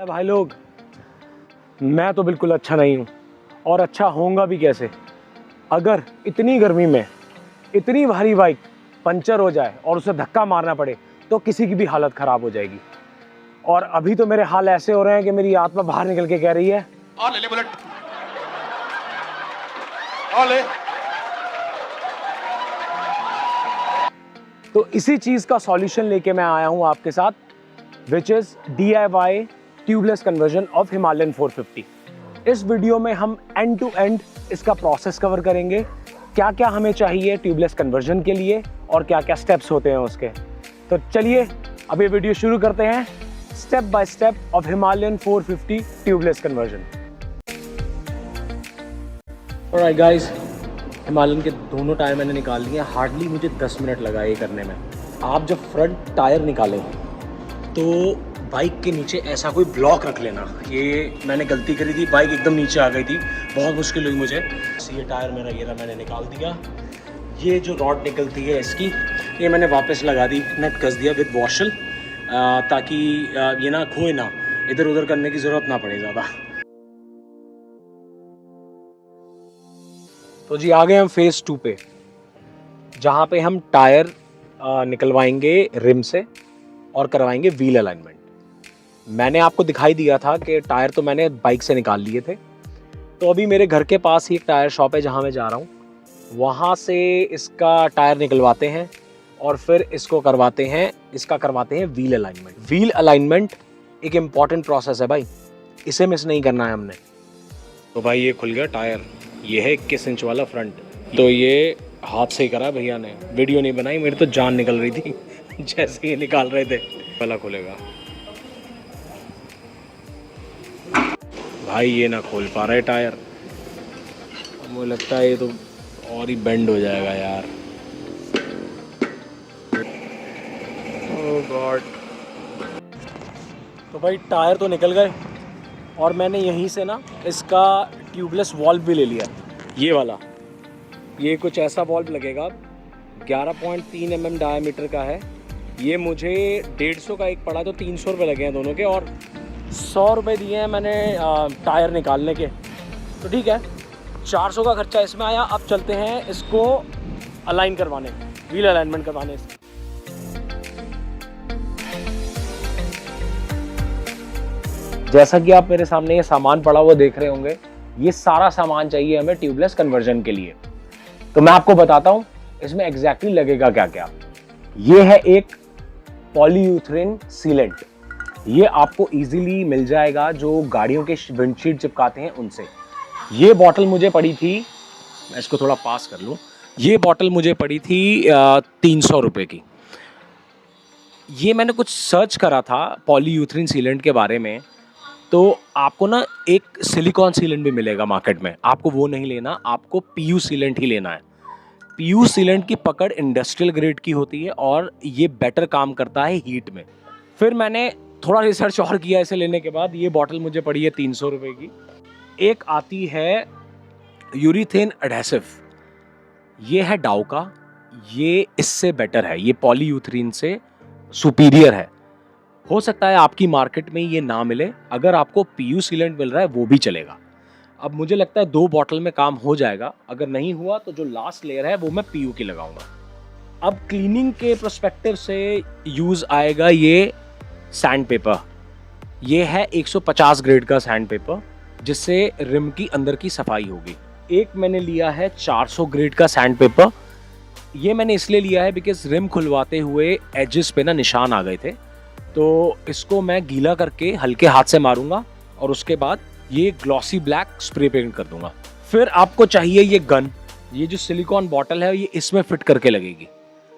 भाई लोग, मैं तो बिल्कुल अच्छा नहीं हूँ और अच्छा होऊंगा भी कैसे। अगर इतनी गर्मी में इतनी भारी बाइक पंचर हो जाए और उसे धक्का मारना पड़े तो किसी की भी हालत खराब हो जाएगी। और अभी तो मेरे हाल ऐसे हो रहे हैं कि मेरी आत्मा बाहर निकल के कह रही है, और ले बुलेट और ले। तो इसी चीज का सॉल्यूशन लेके मैं आया हूं आपके साथ, which is DIY tubeless conversion of Himalayan 450। इस वीडियो में हम एंड टू एंड इसका प्रोसेस कवर करेंगे, क्या क्या हमें चाहिए ट्यूबलेस कन्वर्जन के लिए और क्या क्या स्टेप्स होते हैं उसके। तो चलिए अब ये वीडियो शुरू करते हैं, step by step of Himalayan 450 tubeless conversion. Alright guys, Himalayan के दोनों टायर मैंने निकाल लिए। हार्डली मुझे 10 मिनट लगा ये करने में। आप जब फ्रंट टायर निकालें तो बाइक के नीचे ऐसा कोई ब्लॉक रख लेना। ये मैंने गलती करी थी, बाइक एकदम नीचे आ गई थी, बहुत मुश्किल हुई मुझे। ये टायर मेरा ये रहा, मैंने निकाल दिया। ये जो रॉड निकलती है इसकी, ये मैंने वापस लगा दी, नट कस दिया विद वॉशल, ताकि ये ना खोए ना, इधर उधर करने की ज़रूरत ना पड़े ज़्यादा। तो जी आ गए हम फेज़ 2 पे, जहाँ पे हम टायर निकलवाएंगे रिम से और करवाएंगे व्हील अलाइनमेंट। मैंने आपको दिखाई दिया था कि टायर तो मैंने बाइक से निकाल लिए थे। तो अभी मेरे घर के पास ही एक टायर शॉप है जहाँ मैं जा रहा हूँ, वहाँ से इसका टायर निकलवाते हैं और फिर इसको करवाते हैं व्हील अलाइनमेंट। व्हील अलाइनमेंट एक इम्पॉर्टेंट प्रोसेस है भाई, इसे मिस नहीं करना है हमने। तो भाई ये खुल गया टायर, ये है 21 इंच वाला फ्रंट। तो ये हाथ से ही करा भैया ने, वीडियो नहीं बनाई, मेरी तो जान निकल रही थी जैसे ये निकाल रहे थे। पहला खुलेगा भाई, ये ना खोल पा रहा है टायर, मुझे लगता है ये तो और ही बेंड हो जाएगा यार। ओह गॉड। तो भाई टायर तो निकल गए और मैंने यहीं से ना इसका ट्यूबलेस वॉल्व भी ले लिया, ये वाला। ये कुछ ऐसा वॉल्व लगेगा, 11.3 mm डायमीटर का है। ये मुझे 150 का एक पड़ा, तो 300 रुपये लगे हैं दोनों के, और 100 रुपये दिए हैं मैंने टायर निकालने के। तो ठीक है, 400 का खर्चा इसमें आया। अब चलते हैं इसको अलाइन करवाने, व्हील अलाइनमेंट करवाने। जैसा कि आप मेरे सामने ये सामान पड़ा हुआ देख रहे होंगे, ये सारा सामान चाहिए हमें ट्यूबलेस कन्वर्जन के लिए। तो मैं आपको बताता हूँ इसमें एग्जैक्टली लगेगा क्या क्या। ये है एक पॉलीयूरेथेन सीलेंट, ये आपको इजीली मिल जाएगा जो गाड़ियों के विंडशील्ड चिपकाते हैं उनसे। ये बॉटल मुझे पड़ी थी, मैं इसको थोड़ा पास कर लूँ, ये बॉटल मुझे पड़ी थी 300 रुपये की। ये मैंने कुछ सर्च करा था पॉलीयूरेथेन सीलेंट के बारे में, तो आपको ना एक सिलिकॉन सीलेंट भी मिलेगा मार्केट में, आपको वो नहीं लेना, आपको PU सीलेंट ही लेना है। PU सीलेंट की पकड़ इंडस्ट्रियल ग्रेड की होती है और ये बेटर काम करता है हीट में। फिर मैंने थोड़ा रिसर्च और किया इसे लेने के बाद। ये बॉटल मुझे पड़ी है 300 रुपये की। एक आती है यूरीथेन एडहेसिव, ये है डाउ का, ये इससे बेटर है, ये पॉलीयूरेथेन से सुपीरियर है। हो सकता है आपकी मार्केट में ये ना मिले, अगर आपको PU सीलेंट मिल रहा है वो भी चलेगा। अब मुझे लगता है 2 बॉटल में काम हो जाएगा, अगर नहीं हुआ तो जो लास्ट लेयर है वो मैं PU की लगाऊंगा। अब क्लीनिंग के पर्सपेक्टिव से यूज़ आएगा ये सैंड पेपर। ये है 150 ग्रेड का सैंड पेपर, जिससे रिम की अंदर की सफाई होगी। एक मैंने लिया है 400 ग्रेड का सैंड पेपर, ये मैंने इसलिए लिया है बिकॉज रिम खुलवाते हुए एजेस पे ना निशान आ गए थे। तो इसको मैं गीला करके हल्के हाथ से मारूंगा और उसके बाद ये ग्लॉसी ब्लैक स्प्रे पेंट कर दूंगा। फिर आपको चाहिए ये गन, ये जो सिलिकॉन बॉटल है ये इसमें फिट करके लगेगी,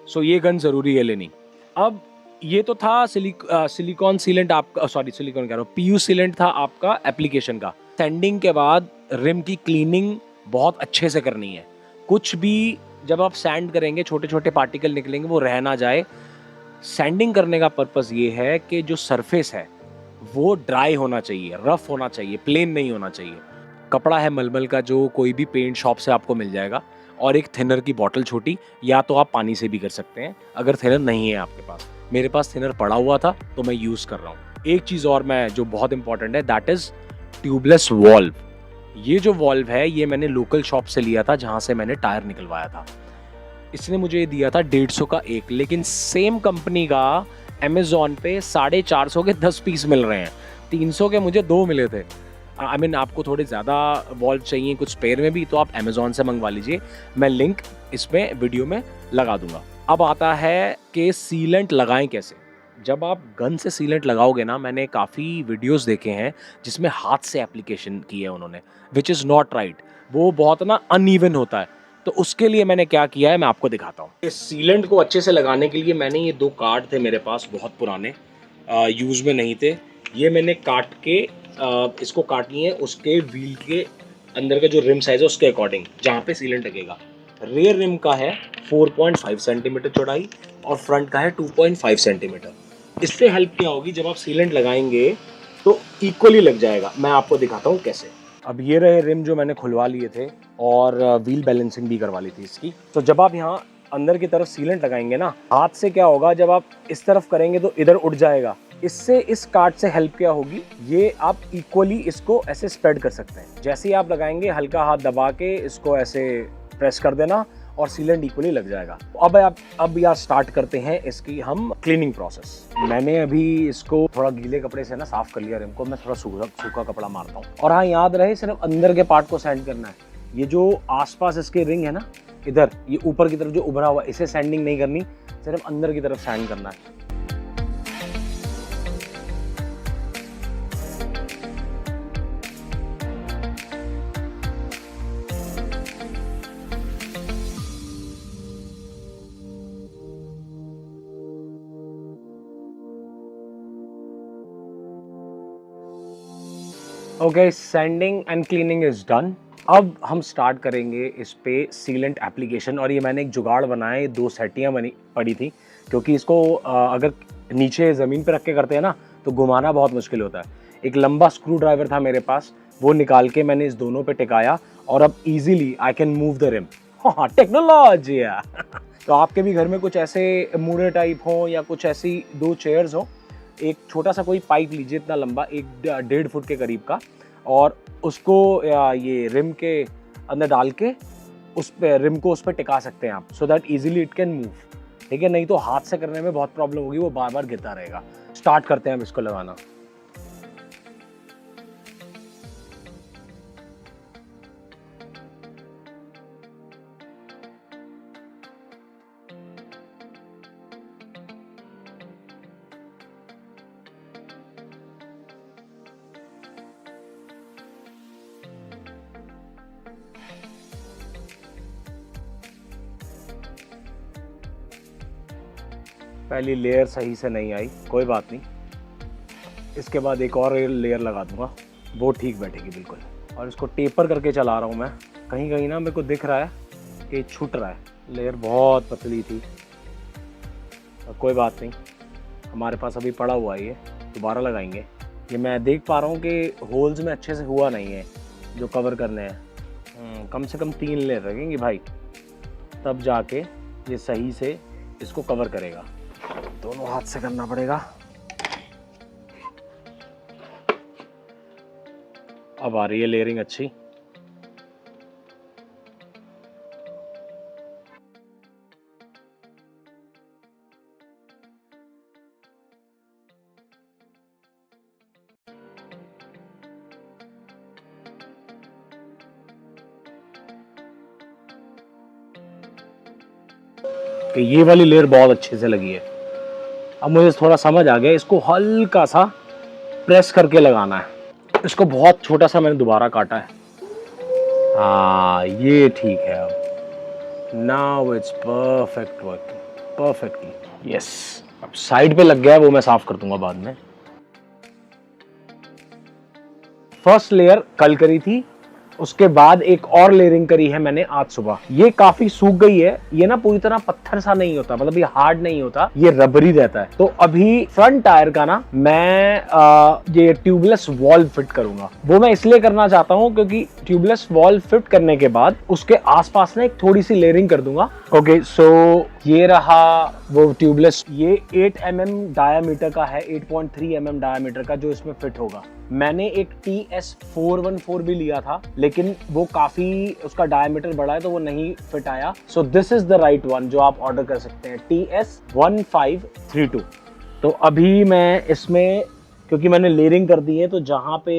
सो ये गन ज़रूरी है लेनी। अब ये तो था सिलिकॉन सीलेंट आपका, सॉरी सिलिकॉन कह रहा हूँ, PU सीलेंट था आपका एप्लीकेशन का। सैंडिंग के बाद रिम की क्लीनिंग बहुत अच्छे से करनी है। कुछ भी जब आप सैंड करेंगे छोटे छोटे पार्टिकल निकलेंगे, वो रह ना जाए। सैंडिंग करने का पर्पस ये है कि जो सरफेस है वो ड्राई होना चाहिए, रफ होना चाहिए, प्लेन नहीं होना चाहिए। कपड़ा है मलमल का जो कोई भी पेंट शॉप से आपको मिल जाएगा, और एक थिनर की बॉटल छोटी, या तो आप पानी से भी कर सकते हैं अगर थिनर नहीं है आपके पास। मेरे पास थिनर पड़ा हुआ था तो मैं यूज़ कर रहा हूँ। एक चीज़ और मैं जो बहुत इंपॉर्टेंट है, दैट इज़ ट्यूबलेस वॉल्व। ये जो वॉल्व है ये मैंने लोकल शॉप से लिया था जहाँ से मैंने टायर निकलवाया था। इसने मुझे ये दिया था 150 का एक, लेकिन सेम कंपनी का अमेज़ॉन पे 450 के 10 पीस मिल रहे हैं। 300 के मुझे 2 मिले थे। आई मीन आपको थोड़े ज़्यादा वॉल्व चाहिए कुछ स्पेयर में भी, तो आप अमेज़ॉन से मंगवा लीजिए। मैं लिंक इसमें वीडियो में लगा दूंगा। अब आता है कि सीलेंट लगाएं कैसे। जब आप गन से सीलेंट लगाओगे ना, मैंने काफ़ी वीडियोस देखे हैं जिसमें हाथ से एप्लीकेशन की है उन्होंने, विच इज़ नॉट राइट। वो बहुत ना अनइवन होता है। तो उसके लिए मैंने क्या किया है मैं आपको दिखाता हूँ। इस सीलेंट को अच्छे से लगाने के लिए मैंने ये 2 कार्ड थे मेरे पास, बहुत पुराने, यूज़ में नहीं थे। ये मैंने काट के इसको काट लिए उसके व्हील के अंदर का जो रिम साइज है उसके अकॉर्डिंग, जहाँ पे सीलेंट लगेगा। रेयर रिम का है 4.5 सेंटीमीटर चौड़ाई और फ्रंट का है 2.5 सेंटीमीटर। इससे हेल्प क्या होगी, जब आप सीलेंट लगाएंगे तो इक्वली लग जाएगा। मैं आपको दिखाता हूँ कैसे। अब ये रहे रिम जो मैंने खुलवा लिए थे और व्हील बैलेंसिंग भी करवा ली थी इसकी। तो जब आप यहाँ अंदर की तरफ सीलेंट लगाएंगे ना, हाथ से क्या होगा, जब आप इस तरफ करेंगे तो इधर उड़ जाएगा। इससे इस कार्ड से हेल्प क्या होगी, ये आप इक्वली इसको ऐसे स्प्रेड कर सकते हैं। जैसे ही आप लगाएंगे हल्का हाथ दबा के इसको ऐसे प्रेस कर देना और सीलेंट इक्वली लग जाएगा। अब यार स्टार्ट करते हैं इसकी हम क्लीनिंग प्रोसेस। मैंने अभी इसको थोड़ा गीले कपड़े से ना साफ कर लिया रिम को। मैं थोड़ा सूखा कपड़ा मारता हूँ। और हाँ, याद रहे सिर्फ अंदर के पार्ट को सैंड करना है। ये जो आसपास इसके रिंग है ना, इधर ये ऊपर की तरफ जो उभरा हुआ, इसे सैंडिंग नहीं करनी, सिर्फ अंदर की तरफ सैंड करना है। Okay, sending and cleaning is done. अब हम स्टार्ट करेंगे इस पे सीलेंट एप्लीकेशन। और ये मैंने एक जुगाड़ बनाया है, 2 सेटियाँ बनी पड़ी थी, क्योंकि इसको अगर नीचे ज़मीन पे रख के करते हैं ना तो घुमाना बहुत मुश्किल होता है। एक लंबा स्क्रू ड्राइवर था मेरे पास, वो निकाल के मैंने इस दोनों पे टिकाया और अब easily I can move the rim. हाँ, टेक्नोलॉजी है। तो आपके भी घर में कुछ ऐसे मूरे टाइप हो या कुछ ऐसी 2 चेयर्स हो, एक छोटा सा कोई पाइप लीजिए इतना लंबा, 1.5 फुट के करीब का, और उसको ये रिम के अंदर डाल के उस पे रिम को उस पर टिका सकते हैं आप, so that easily it can move. ठीक है, नहीं तो हाथ से करने में बहुत प्रॉब्लम होगी, वो बार बार गिरता रहेगा। स्टार्ट करते हैं हम इसको लगाना। पहली लेयर सही से नहीं आई, कोई बात नहीं, इसके बाद एक और लेयर लगा दूंगा, वो ठीक बैठेगी बिल्कुल। और इसको टेपर करके चला रहा हूँ मैं। कहीं कहीं ना मेरे को दिख रहा है कि छूट रहा है, लेयर बहुत पतली थी। कोई बात नहीं, हमारे पास अभी पड़ा हुआ है, ये दोबारा लगाएंगे। ये मैं देख पा रहा हूँ कि होल्स में अच्छे से हुआ नहीं है जो कवर करने हैं। कम से कम 3 लेयर लगेंगी भाई, तब जाके ये सही से इसको कवर करेगा। दोनों हाथ से करना पड़ेगा। अब आ रही है लेयरिंग अच्छी। कि ये वाली लेयर बहुत अच्छे से लगी है। अब मुझे थोड़ा समझ आ गया, इसको हल्का सा प्रेस करके लगाना है। इसको बहुत छोटा सा मैंने दोबारा काटा है। हाँ, ये ठीक है। अब now it's perfect working perfectly. Yes, अब साइड पे लग गया है, वो मैं साफ कर दूंगा बाद में। फर्स्ट लेयर कल करी थी, उसके बाद एक और लेयरिंग करी है मैंने आज सुबह। ये काफी सूख गई है, ये ना पूरी तरह पत्थर सा नहीं होता, मतलब ये हार्ड नहीं होता, ये रबरी रहता है। तो अभी फ्रंट टायर का ना मैं ये ट्यूबलेस वॉल्व फिट करूंगा। वो मैं इसलिए करना चाहता हूं क्योंकि ट्यूबलेस वॉल्व फिट करने के बाद उसके आसपास ना एक थोड़ी सी लेयरिंग कर दूंगा। ओके, सो ये रहा वो ट्यूबलेस। ये 8 mm डायामीटर का है, 8.3 mm डायामीटर का जो इसमें फिट होगा। मैंने एक TS414 भी लिया था, लेकिन वो काफी उसका डायमीटर बड़ा है तो वो नहीं फिट आया। So this is the right one जो आप ऑर्डर कर सकते हैं, TS1532। तो अभी मैं इसमें, क्योंकि मैंने लेयरिंग कर दी है, तो जहां पे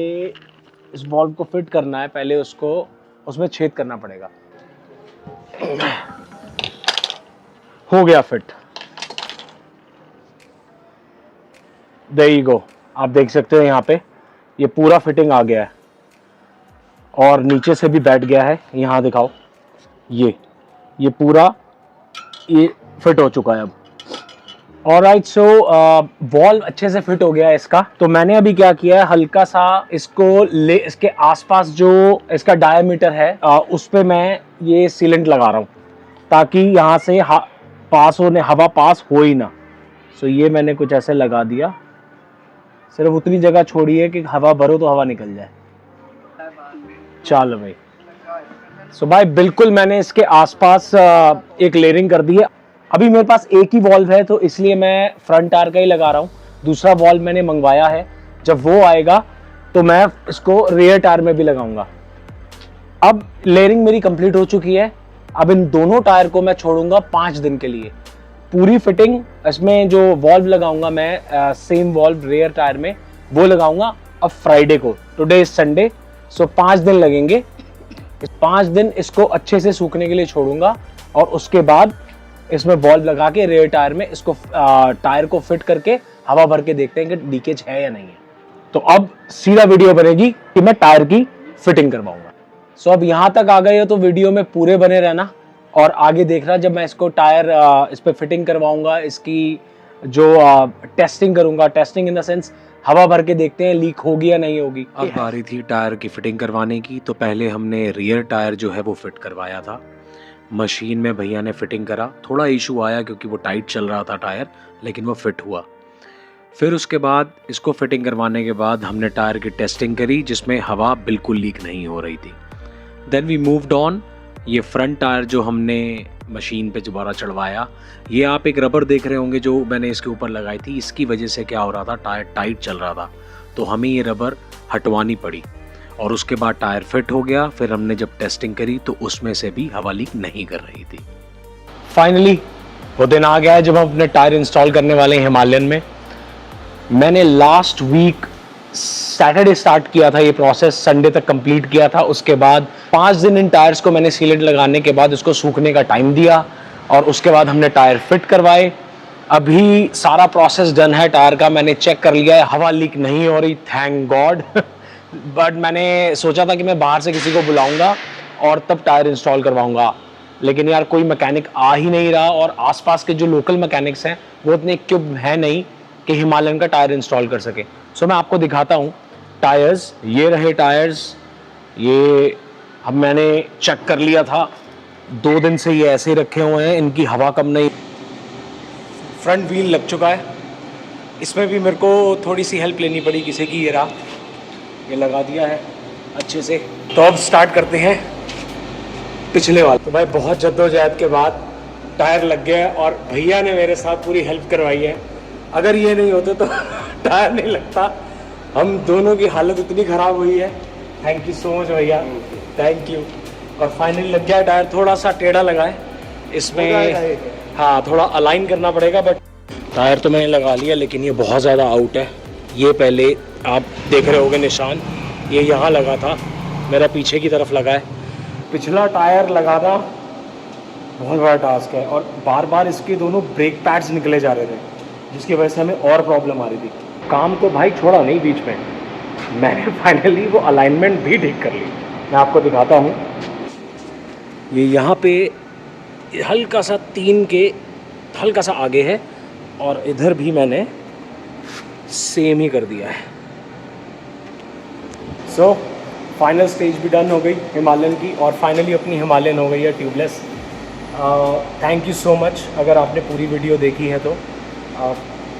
इस वॉल्व को फिट करना है पहले उसको उसमें छेद करना पड़ेगा। हो गया फिट, देयर यू गो। आप देख सकते हो यहाँ पे ये पूरा फिटिंग आ गया है और नीचे से भी बैठ गया है। यहाँ दिखाओ, ये पूरा ये फिट हो चुका है अब। ऑलराइट, सो वॉल्व अच्छे से फिट हो गया है इसका। तो मैंने अभी क्या किया है, हल्का सा इसके आसपास जो इसका डायमीटर है उस पे मैं ये सीलेंट लगा रहा हूँ ताकि यहाँ से हवा पास हो ही ना। सो ये मैंने कुछ ऐसे लगा दिया, सिर्फ उतनी जगह छोड़ी है कि हवा भरो तो हवा निकल जाए। चलो भाई, सो भाई बिल्कुल मैंने इसके आसपास एक लेयरिंग कर दी है। अभी मेरे पास एक ही वॉल्व है तो इसलिए मैं फ्रंट टायर का ही लगा रहा हूँ। दूसरा वॉल्व मैंने मंगवाया है, जब वो आएगा तो मैं इसको रियर टायर में भी लगाऊंगा। अब लेयरिंग मेरी कंप्लीट हो चुकी है। अब इन दोनों टायर को मैं छोड़ूंगा 5 दिन के लिए। पूरी फिटिंग इसमें जो वॉल्व लगाऊंगा मैं, सेम वॉल्व रियर टायर में वो लगाऊंगा अब फ्राइडे को। टुडे इज संडे, सो 5 दिन लगेंगे। 5 दिन इसको अच्छे से सूखने के लिए छोड़ूंगा और उसके बाद इसमें वॉल्व लगा के रियर टायर में इसको टायर को फिट करके हवा भर के देखते हैं कि लीकेज है या नहीं है। तो अब सीधा वीडियो बनेगी कि मैं टायर की फिटिंग करवाऊंगा। सो अब यहाँ तक आ गए हो तो वीडियो में पूरे बने रहना और आगे देखना जब मैं इसको टायर इस पे फिटिंग करवाऊंगा, इसकी जो टेस्टिंग करूंगा। टेस्टिंग इन द सेंस हवा भर के देखते हैं लीक होगी या नहीं होगी। अब आ रही थी टायर की फिटिंग करवाने की। तो पहले हमने रियर टायर जो है वो फिट करवाया था। मशीन में भैया ने फिटिंग करा, थोड़ा इशू आया क्योंकि वो टाइट चल रहा था टायर, लेकिन वो फिट हुआ। फिर उसके बाद इसको फिटिंग करवाने के बाद हमने टायर की टेस्टिंग करी जिसमें हवा बिल्कुल लीक नहीं हो रही थी। Then we moved on. ये फ्रंट टायर जो हमने मशीन पे दोबारा चढ़वाया, ये आप एक रबर देख रहे होंगे जो मैंने इसके ऊपर लगाई थी। इसकी वजह से क्या हो रहा था, टायर टाइट चल रहा था तो हमें ये रबर हटवानी पड़ी और उसके बाद टायर फिट हो गया। फिर हमने जब टेस्टिंग करी तो उसमें से भी हवा लीक नहीं कर रही थी। फाइनली वो दिन आ गया है जब हम अपने टायर इंस्टॉल करने वाले हैं हिमालयन में। मैंने लास्ट वीक सैटरडे स्टार्ट किया था ये प्रोसेस, संडे तक कंप्लीट किया था। उसके बाद 5 दिन इन टायर्स को मैंने सीलेंट लगाने के बाद उसको सूखने का टाइम दिया और उसके बाद हमने टायर फिट करवाए। अभी सारा प्रोसेस डन है टायर का, मैंने चेक कर लिया है, हवा लीक नहीं हो रही, थैंक गॉड। बट मैंने सोचा था कि मैं बाहर से किसी को बुलाऊंगा और तब टायर इंस्टॉल करवाऊंगा, लेकिन यार कोई मैकेनिक आ ही नहीं रहा और आसपास के जो लोकल मैकेनिक्स हैं वो इतने इक्विप है नहीं कि हिमालयन का टायर इंस्टॉल कर सके। सो मैं आपको दिखाता हूँ टायर्स। ये रहे टायर्स, ये अब मैंने चेक कर लिया था, 2 दिन से ये ऐसे ही रखे हुए हैं, इनकी हवा कम नहीं। फ्रंट व्हील लग चुका है, इसमें भी मेरे को थोड़ी सी हेल्प लेनी पड़ी किसी की। ये रहा, ये लगा दिया है अच्छे से। तो अब स्टार्ट करते हैं पिछले वाला। तो भाई बहुत जद्दोजहद के बाद टायर लग गया और भैया ने मेरे साथ पूरी हेल्प करवाई है। अगर ये नहीं होते तो टायर नहीं लगता। हम दोनों की हालत इतनी ख़राब हुई है। थैंक यू सो मच भैया, थैंक यू। और फाइनली लग गया टायर। थोड़ा सा टेढ़ा लगा है इसमें, हाँ थोड़ा अलाइन करना पड़ेगा, बट टायर तो मैंने लगा लिया। लेकिन ये बहुत ज़्यादा आउट है। ये पहले आप देख रहे होंगे निशान, ये यहाँ लगा था, मेरा पीछे की तरफ लगा है। पिछला टायर लगाना बहुत बड़ा टास्क है और बार बार इसके दोनों ब्रेक पैड्स निकले जा रहे थे जिसकी वजह से हमें और प्रॉब्लम आ रही थी। काम को भाई छोड़ा नहीं बीच में, मैंने फाइनली वो अलाइनमेंट भी ठीक कर ली। मैं आपको दिखाता हूँ, ये यहाँ पे हल्का सा 3 के हल्का सा आगे है और इधर भी मैंने सेम ही कर दिया है। सो फाइनल स्टेज भी डन हो गई हिमालयन की, और फाइनली अपनी हिमालयन हो गई है tubeless. Thank you so much अगर आपने पूरी वीडियो देखी है तो।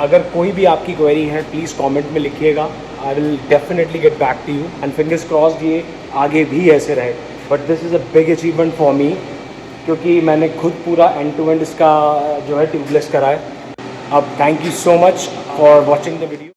अगर कोई भी आपकी क्वेरी है प्लीज़ कमेंट में लिखिएगा, I will definitely get back to you, and fingers crossed ये आगे भी ऐसे रहे। But this is a big achievement for me, क्योंकि मैंने खुद पूरा एंड टू एंड इसका जो है ट्यूबलेस करा है। अब thank you so much for watching the video.